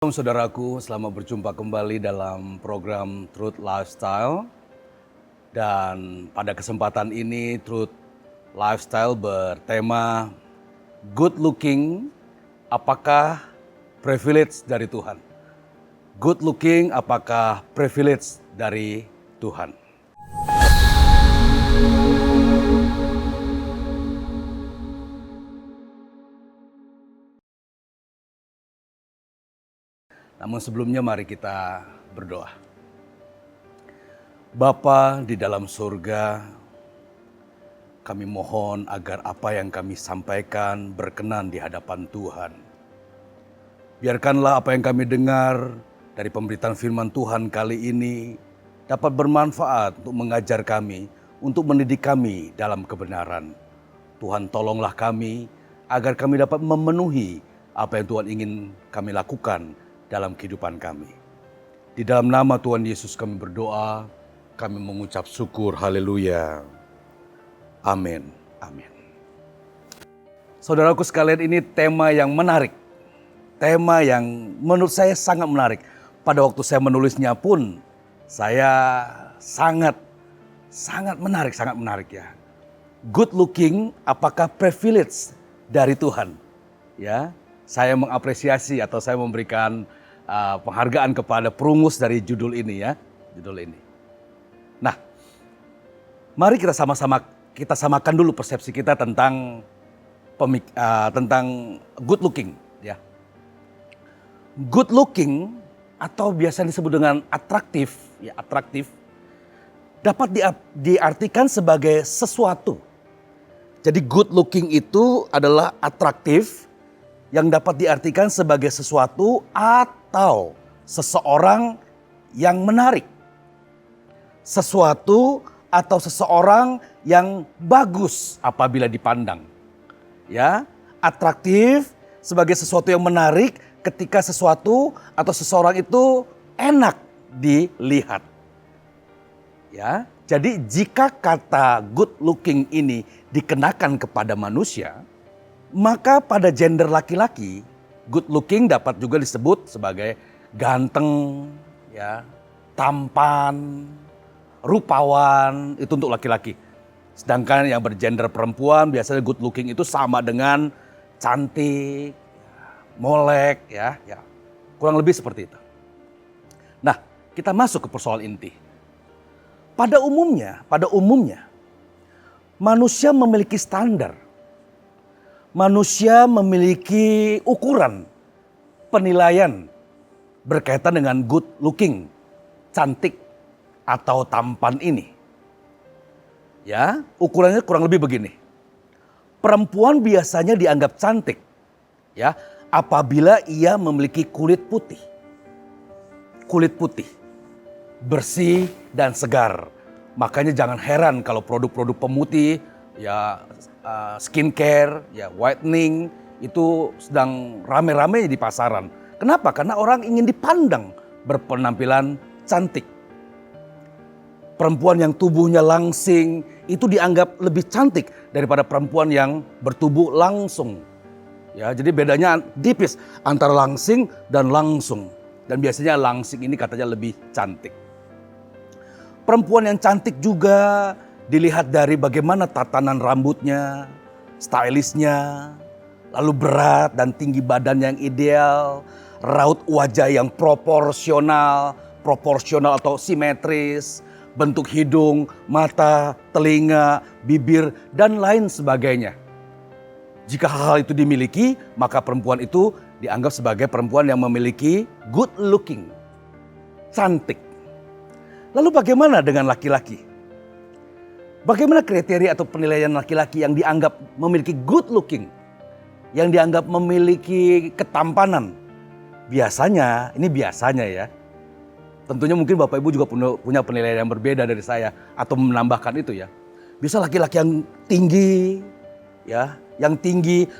Shalom saudaraku, selamat berjumpa kembali dalam program Truth Lifestyle. Dan pada kesempatan ini Truth Lifestyle bertema Good Looking, apakah privilege dari Tuhan? Good looking, apakah privilege dari Tuhan? Namun sebelumnya mari kita berdoa. Bapa di dalam surga, kami mohon agar apa yang kami sampaikan berkenan di hadapan Tuhan. Biarkanlah apa yang kami dengar dari pemberitaan firman Tuhan kali ini dapat bermanfaat untuk mengajar kami, untuk mendidik kami dalam kebenaran. Tuhan tolonglah kami agar kami dapat memenuhi apa yang Tuhan ingin kami lakukan dalam kehidupan kami. Di dalam nama Tuhan Yesus kami berdoa, kami mengucap syukur, haleluya. Amin, amin. Saudaraku sekalian, ini tema yang menarik. Tema yang menurut saya sangat menarik. Pada waktu saya menulisnya pun, saya sangat menarik ya. Good looking, apakah privilege dari Tuhan? Ya, saya mengapresiasi atau saya memberikan penghargaan kepada perumus dari judul ini ya, judul ini. Nah, mari kita samakan dulu persepsi kita tentang good looking ya. Good looking atau biasa disebut dengan atraktif dapat diartikan sebagai sesuatu. Jadi good looking itu adalah atraktif yang dapat diartikan sebagai sesuatu atau seseorang yang menarik. Sesuatu atau seseorang yang bagus apabila dipandang. Ya, atraktif sebagai sesuatu yang menarik ketika sesuatu atau seseorang itu enak dilihat. Ya, jadi jika kata good looking ini dikenakan kepada manusia, maka pada gender laki-laki, good looking dapat juga disebut sebagai ganteng, ya, tampan, rupawan, itu untuk laki-laki. Sedangkan yang bergender perempuan biasanya good looking itu sama dengan cantik, molek, ya. Kurang lebih seperti itu. Nah, kita masuk ke persoalan inti. Pada umumnya, manusia memiliki standar. Manusia memiliki ukuran penilaian berkaitan dengan good looking, cantik atau tampan ini. Ya, ukurannya kurang lebih begini. Perempuan biasanya dianggap cantik ya apabila ia memiliki kulit putih. Kulit putih, bersih dan segar. Makanya jangan heran kalau produk-produk pemutih ya, skincare, ya whitening itu sedang rame-rame di pasaran. Kenapa? Karena orang ingin dipandang berpenampilan cantik. Perempuan yang tubuhnya langsing itu dianggap lebih cantik daripada perempuan yang bertubuh langsung. Ya, jadi bedanya tipis antara langsing dan langsung. Dan biasanya langsing ini katanya lebih cantik. Perempuan yang cantik juga dilihat dari bagaimana tatanan rambutnya, stylishnya, lalu berat dan tinggi badan yang ideal, raut wajah yang proporsional atau simetris, bentuk hidung, mata, telinga, bibir, dan lain sebagainya. Jika hal-hal itu dimiliki, maka perempuan itu dianggap sebagai perempuan yang memiliki good looking, cantik. Lalu bagaimana dengan laki-laki? Bagaimana kriteria atau penilaian laki-laki yang dianggap memiliki good looking, yang dianggap memiliki ketampanan? Biasanya ya, tentunya mungkin Bapak Ibu juga punya penilaian yang berbeda dari saya atau menambahkan itu ya. Bisa laki-laki yang tinggi, ya,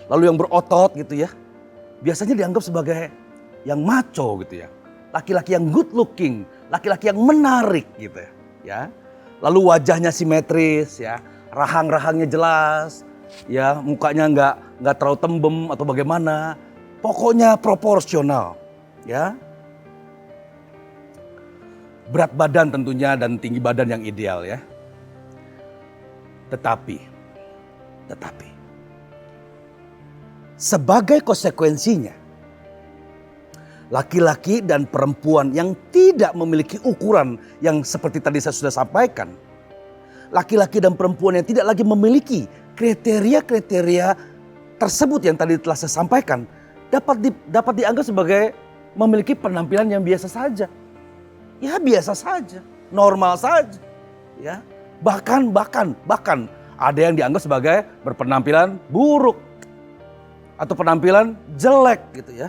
lalu yang berotot gitu ya. Biasanya dianggap sebagai yang macho gitu ya. Laki-laki yang good looking, laki-laki yang menarik gitu ya. Lalu wajahnya simetris ya, rahang-rahangnya jelas, ya mukanya nggak terlalu tembem atau bagaimana. Pokoknya proporsional. Ya. Berat badan tentunya dan tinggi badan yang ideal ya. Tetapi sebagai konsekuensinya, laki-laki dan perempuan yang tidak memiliki ukuran yang seperti tadi saya sudah sampaikan, laki-laki dan perempuan yang tidak lagi memiliki kriteria-kriteria tersebut yang tadi telah saya sampaikan, dapat dianggap sebagai memiliki penampilan yang biasa saja. Ya biasa saja, normal saja. Ya, bahkan ada yang dianggap sebagai berpenampilan buruk atau penampilan jelek gitu ya.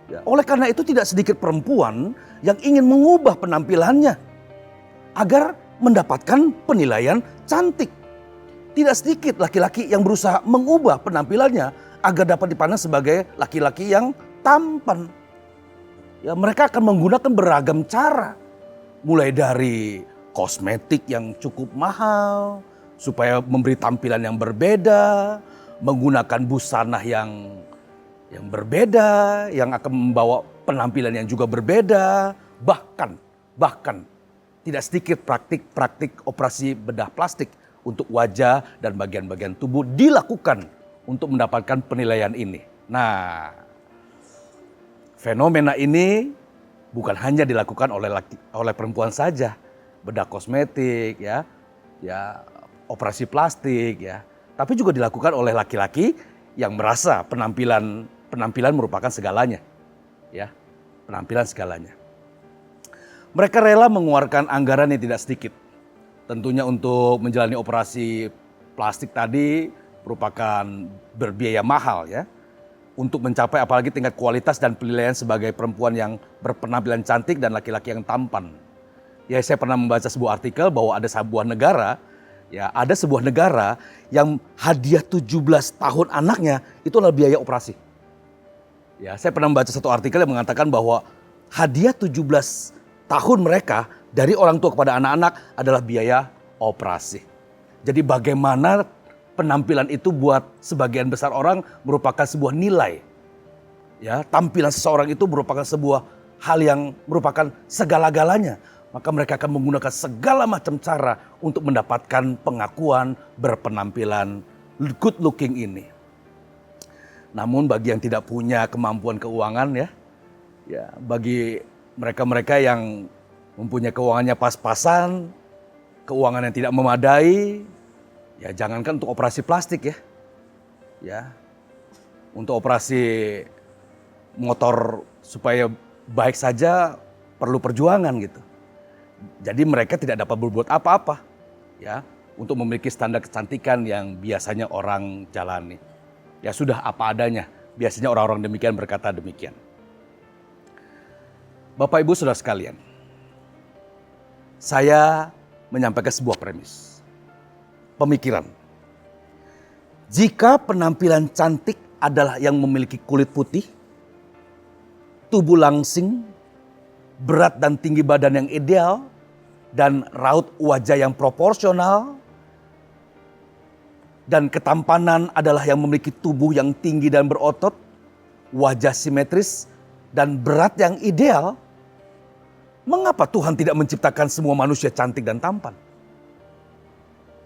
Ya, oleh karena itu tidak sedikit perempuan yang ingin mengubah penampilannya agar mendapatkan penilaian cantik. Tidak sedikit laki-laki yang berusaha mengubah penampilannya agar dapat dipandang sebagai laki-laki yang tampan. Ya, mereka akan menggunakan beragam cara. Mulai dari kosmetik yang cukup mahal supaya memberi tampilan yang berbeda, menggunakan busana yang berbeda, yang akan membawa penampilan yang juga berbeda, bahkan tidak sedikit praktik operasi bedah plastik untuk wajah dan bagian-bagian tubuh dilakukan untuk mendapatkan penilaian ini. Nah, fenomena ini bukan hanya dilakukan oleh perempuan saja, bedah kosmetik ya, operasi plastik ya, tapi juga dilakukan oleh laki-laki yang merasa penampilan merupakan segalanya, ya, penampilan segalanya. Mereka rela mengeluarkan anggaran yang tidak sedikit, tentunya untuk menjalani operasi plastik tadi merupakan berbiaya mahal ya. Untuk mencapai apalagi tingkat kualitas dan penilaian sebagai perempuan yang berpenampilan cantik dan laki-laki yang tampan. Ya, saya pernah membaca sebuah artikel bahwa ada sebuah negara yang hadiah 17 tahun anaknya itu adalah biaya operasi. Ya, saya pernah membaca satu artikel yang mengatakan bahwa hadiah 17 tahun mereka dari orang tua kepada anak-anak adalah biaya operasi. Jadi bagaimana penampilan itu buat sebagian besar orang merupakan sebuah nilai. Ya, tampilan seseorang itu merupakan sebuah hal yang merupakan segala-galanya. Maka mereka akan menggunakan segala macam cara untuk mendapatkan pengakuan berpenampilan good looking ini. Namun bagi yang tidak punya kemampuan keuangan ya bagi mereka-mereka yang mempunyai keuangannya pas-pasan, keuangan yang tidak memadai, ya jangankan untuk operasi plastik ya. Ya. Untuk operasi motor supaya baik saja perlu perjuangan gitu. Jadi mereka tidak dapat berbuat apa-apa ya untuk memiliki standar kecantikan yang biasanya orang jalani. Ya sudah apa adanya. Biasanya orang-orang demikian berkata demikian. Bapak Ibu Saudara sekalian, saya menyampaikan sebuah premis. Pemikiran. Jika penampilan cantik adalah yang memiliki kulit putih, tubuh langsing, berat dan tinggi badan yang ideal, dan raut wajah yang proporsional, dan ketampanan adalah yang memiliki tubuh yang tinggi dan berotot, wajah simetris, dan berat yang ideal, mengapa Tuhan tidak menciptakan semua manusia cantik dan tampan?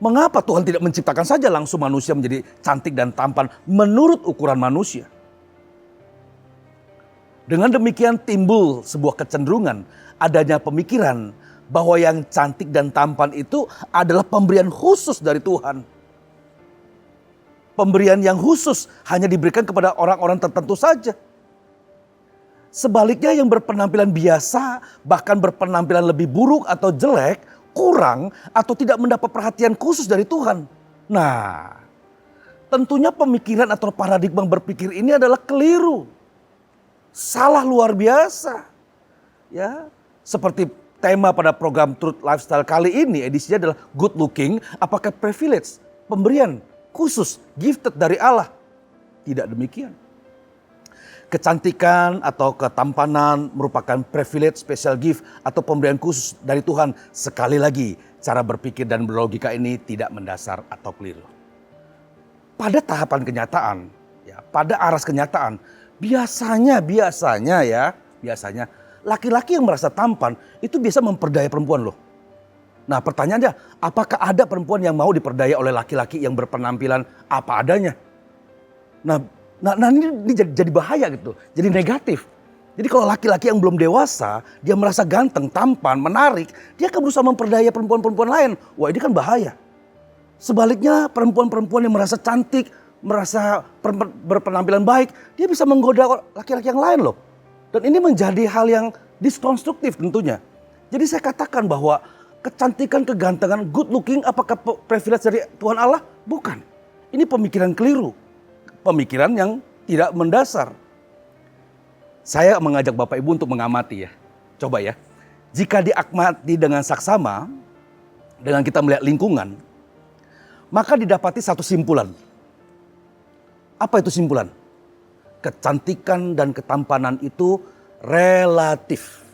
Mengapa Tuhan tidak menciptakan saja langsung manusia menjadi cantik dan tampan menurut ukuran manusia? Dengan demikian timbul sebuah kecenderungan adanya pemikiran bahwa yang cantik dan tampan itu adalah pemberian khusus dari Tuhan. Pemberian yang khusus hanya diberikan kepada orang-orang tertentu saja. Sebaliknya yang berpenampilan biasa, bahkan berpenampilan lebih buruk atau jelek, kurang atau tidak mendapat perhatian khusus dari Tuhan. Nah, tentunya pemikiran atau paradigma berpikir ini adalah keliru. Salah luar biasa. Ya, seperti tema pada program Truth Lifestyle kali ini, edisinya adalah good looking, apakah privilege, pemberian khusus, gifted dari Allah? Tidak demikian. Kecantikan atau ketampanan merupakan privilege, special gift atau pemberian khusus dari Tuhan. Sekali lagi, cara berpikir dan berlogika ini tidak mendasar atau keliru. Pada tahapan kenyataan, ya, pada aras kenyataan, biasanya ya, biasanya laki-laki yang merasa tampan itu bisa memperdaya perempuan loh. Nah pertanyaannya, apakah ada perempuan yang mau diperdaya oleh laki-laki yang berpenampilan apa adanya? Nah ini jadi bahaya gitu, jadi negatif. Jadi kalau laki-laki yang belum dewasa, dia merasa ganteng, tampan, menarik, dia akan berusaha memperdaya perempuan-perempuan lain. Wah ini kan bahaya. Sebaliknya perempuan-perempuan yang merasa cantik, merasa berpenampilan baik, dia bisa menggoda laki-laki yang lain loh. Dan ini menjadi hal yang diskonstruktif tentunya. Jadi saya katakan bahwa kecantikan, kegantengan, good looking, apakah privilege dari Tuhan Allah? Bukan. Ini pemikiran keliru. Pemikiran yang tidak mendasar. Saya mengajak Bapak Ibu untuk mengamati ya. Coba ya. Jika diamati dengan saksama, dengan kita melihat lingkungan, maka didapati satu simpulan. Apa itu simpulan? Kecantikan dan ketampanan itu relatif.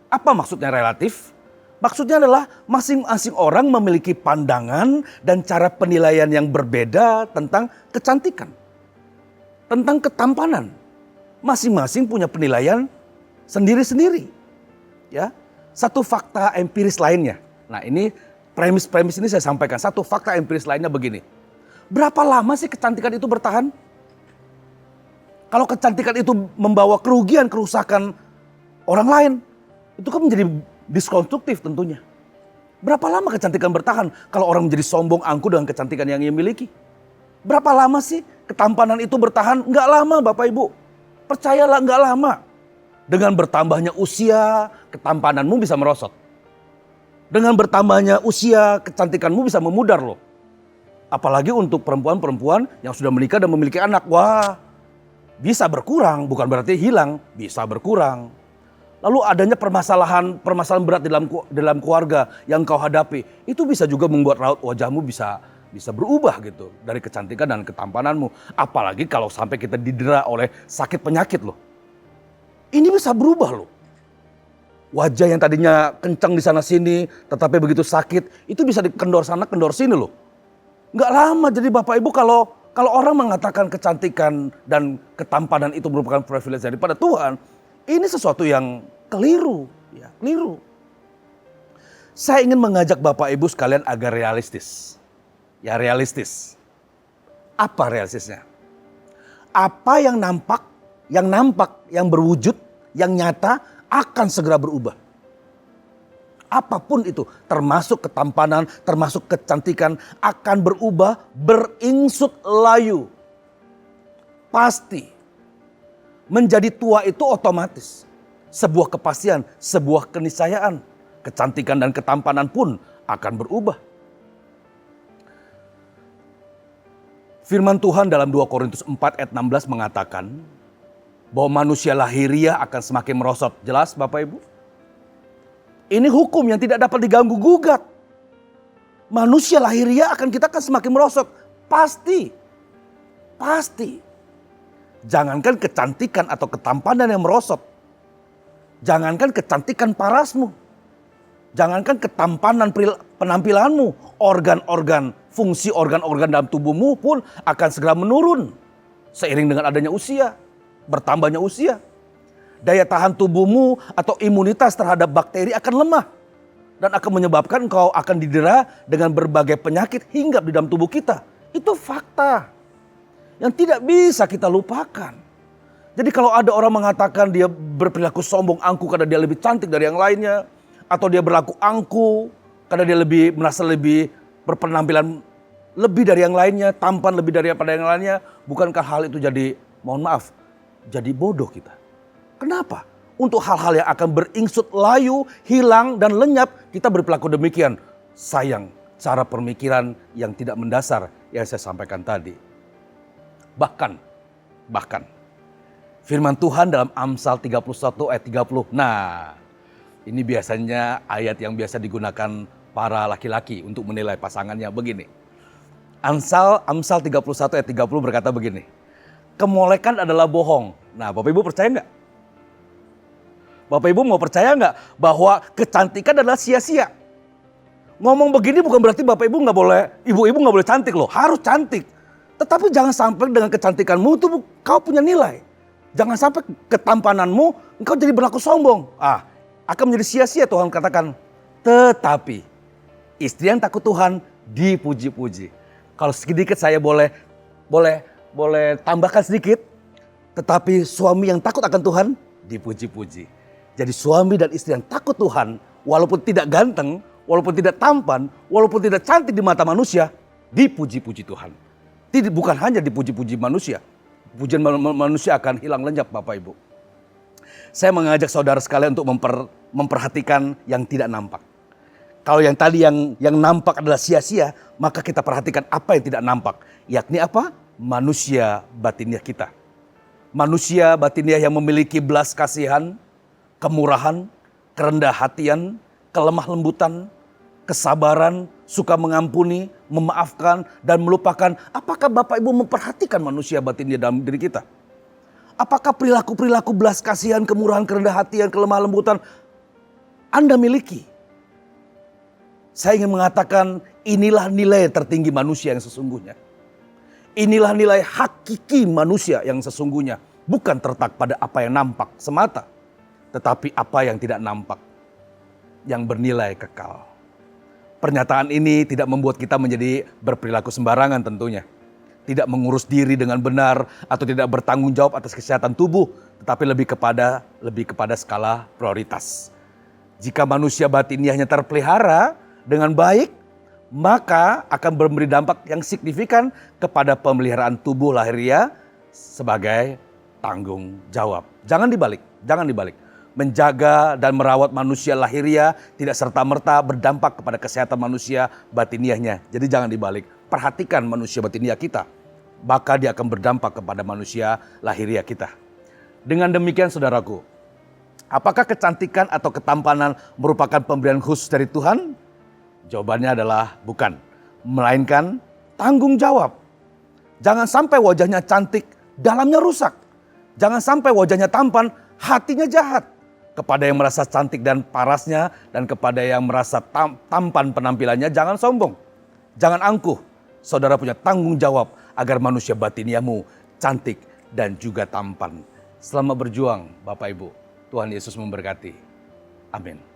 Apa maksudnya relatif? Maksudnya adalah masing-masing orang memiliki pandangan dan cara penilaian yang berbeda tentang kecantikan. Tentang ketampanan. Masing-masing punya penilaian sendiri-sendiri. Ya, satu fakta empiris lainnya. Nah ini premis-premis ini saya sampaikan. Satu fakta empiris lainnya begini. Berapa lama sih kecantikan itu bertahan? Kalau kecantikan itu membawa kerugian, kerusakan orang lain, itu kan menjadi diskonstruktif tentunya. Berapa lama kecantikan bertahan kalau orang menjadi sombong, angkuh dengan kecantikan yang ia miliki? Berapa lama sih ketampanan itu bertahan? Enggak lama Bapak Ibu. Percayalah enggak lama. Dengan bertambahnya usia, ketampananmu bisa merosot. Dengan bertambahnya usia, kecantikanmu bisa memudar loh. Apalagi untuk perempuan-perempuan yang sudah menikah dan memiliki anak. Wah, bisa berkurang, bukan berarti hilang, bisa berkurang. Lalu adanya permasalahan berat dalam keluarga yang kau hadapi, itu bisa juga membuat raut wajahmu bisa berubah gitu dari kecantikan dan ketampananmu. Apalagi kalau sampai kita didera oleh sakit penyakit loh. Ini bisa berubah loh. Wajah yang tadinya kencang di sana sini, tetapi begitu sakit, itu bisa dikendor sana kendor sini loh. Nggak lama jadi Bapak Ibu kalau orang mengatakan kecantikan dan ketampanan itu merupakan privilege daripada Tuhan, ini sesuatu yang keliru, ya, keliru. Saya ingin mengajak Bapak Ibu sekalian agar realistis. Ya, realistis. Apa realistisnya? Apa yang nampak, yang berwujud, yang nyata akan segera berubah. Apapun itu, termasuk ketampanan, termasuk kecantikan, akan berubah, beringsut layu. Pasti. Menjadi tua itu otomatis. Sebuah kepastian, sebuah keniscayaan. Kecantikan dan ketampanan pun akan berubah. Firman Tuhan dalam 2 Korintus 4 ayat 16 mengatakan bahwa manusia lahiriah akan semakin merosot. Jelas Bapak Ibu? Ini hukum yang tidak dapat diganggu gugat. Manusia lahiriah kita akan semakin merosot. Pasti. Pasti. Jangankan kecantikan atau ketampanan yang merosot. Jangankan kecantikan parasmu. Jangankan ketampanan penampilanmu. Organ-organ, fungsi organ-organ dalam tubuhmu pun akan segera menurun. Seiring dengan adanya usia. Bertambahnya usia. Daya tahan tubuhmu atau imunitas terhadap bakteri akan lemah. Dan akan menyebabkan engkau akan didera dengan berbagai penyakit hinggap di dalam tubuh kita. Itu fakta. Yang tidak bisa kita lupakan. Jadi kalau ada orang mengatakan dia berperilaku sombong angkuh karena dia lebih cantik dari yang lainnya. Atau dia berlaku angkuh karena dia merasa lebih berpenampilan lebih dari yang lainnya. Tampan lebih daripada yang lainnya. Bukankah hal itu jadi, mohon maaf, jadi bodoh kita. Kenapa? Untuk hal-hal yang akan beringsut layu, hilang dan lenyap, kita berperilaku demikian. Sayang, cara pemikiran yang tidak mendasar yang saya sampaikan tadi. Bahkan, firman Tuhan dalam Amsal 31 ayat 30. Nah, ini biasanya ayat yang biasa digunakan para laki-laki untuk menilai pasangannya begini. Amsal 31 ayat 30 berkata begini. Kemolekan adalah bohong. Nah, Bapak Ibu percaya nggak? Bapak Ibu mau percaya nggak bahwa kecantikan adalah sia-sia? Ngomong begini bukan berarti Bapak Ibu nggak boleh, ibu-ibu nggak boleh cantik loh. Harus cantik. Tetapi jangan sampai dengan kecantikanmu itu kau punya nilai. Jangan sampai ketampananmu engkau jadi berlaku sombong. Akan menjadi sia-sia. Tuhan katakan, tetapi istri yang takut Tuhan dipuji-puji. Kalau sedikit saya boleh tambahkan sedikit. Tetapi suami yang takut akan Tuhan dipuji-puji. Jadi suami dan istri yang takut Tuhan, walaupun tidak ganteng, walaupun tidak tampan, walaupun tidak cantik di mata manusia, dipuji-puji Tuhan. Bukan hanya dipuji-puji manusia. Pujian manusia akan hilang lenyap, Bapak Ibu. Saya mengajak saudara sekalian untuk memperhatikan yang tidak nampak. Kalau yang tadi yang nampak adalah sia-sia, maka kita perhatikan apa yang tidak nampak. Yakni apa? Manusia batiniah kita. Manusia batiniah yang memiliki belas kasihan, kemurahan, kerendah hatian, kelemah lembutan, kesabaran, suka mengampuni, memaafkan, dan melupakan. Apakah Bapak Ibu memperhatikan manusia batiniah dalam diri kita? Apakah perilaku-perilaku belas kasihan, kemurahan, kerendah hatian, kelemah lembutan Anda miliki? Saya ingin mengatakan inilah nilai tertinggi manusia yang sesungguhnya. Inilah nilai hakiki manusia yang sesungguhnya. Bukan terletak pada apa yang nampak semata. Tetapi apa yang tidak nampak. Yang bernilai kekal. Pernyataan ini tidak membuat kita menjadi berperilaku sembarangan tentunya. Tidak mengurus diri dengan benar atau tidak bertanggung jawab atas kesehatan tubuh. Tetapi lebih kepada skala prioritas. Jika manusia batiniahnya terpelihara dengan baik, maka akan memberi dampak yang signifikan kepada pemeliharaan tubuh lahiriah sebagai tanggung jawab. Jangan dibalik. Menjaga dan merawat manusia lahiriah tidak serta-merta berdampak kepada kesehatan manusia batiniahnya. Jadi jangan dibalik. Perhatikan manusia batiniah kita, maka dia akan berdampak kepada manusia lahiriah kita. Dengan demikian saudaraku, apakah kecantikan atau ketampanan merupakan pemberian khusus dari Tuhan? Jawabannya adalah bukan, melainkan tanggung jawab. Jangan sampai wajahnya cantik, dalamnya rusak. Jangan sampai wajahnya tampan, hatinya jahat. Kepada yang merasa cantik dan parasnya, dan kepada yang merasa tampan penampilannya, jangan sombong. Jangan angkuh. Saudara punya tanggung jawab agar manusia batiniahmu cantik dan juga tampan. Selamat berjuang Bapak Ibu. Tuhan Yesus memberkati. Amin.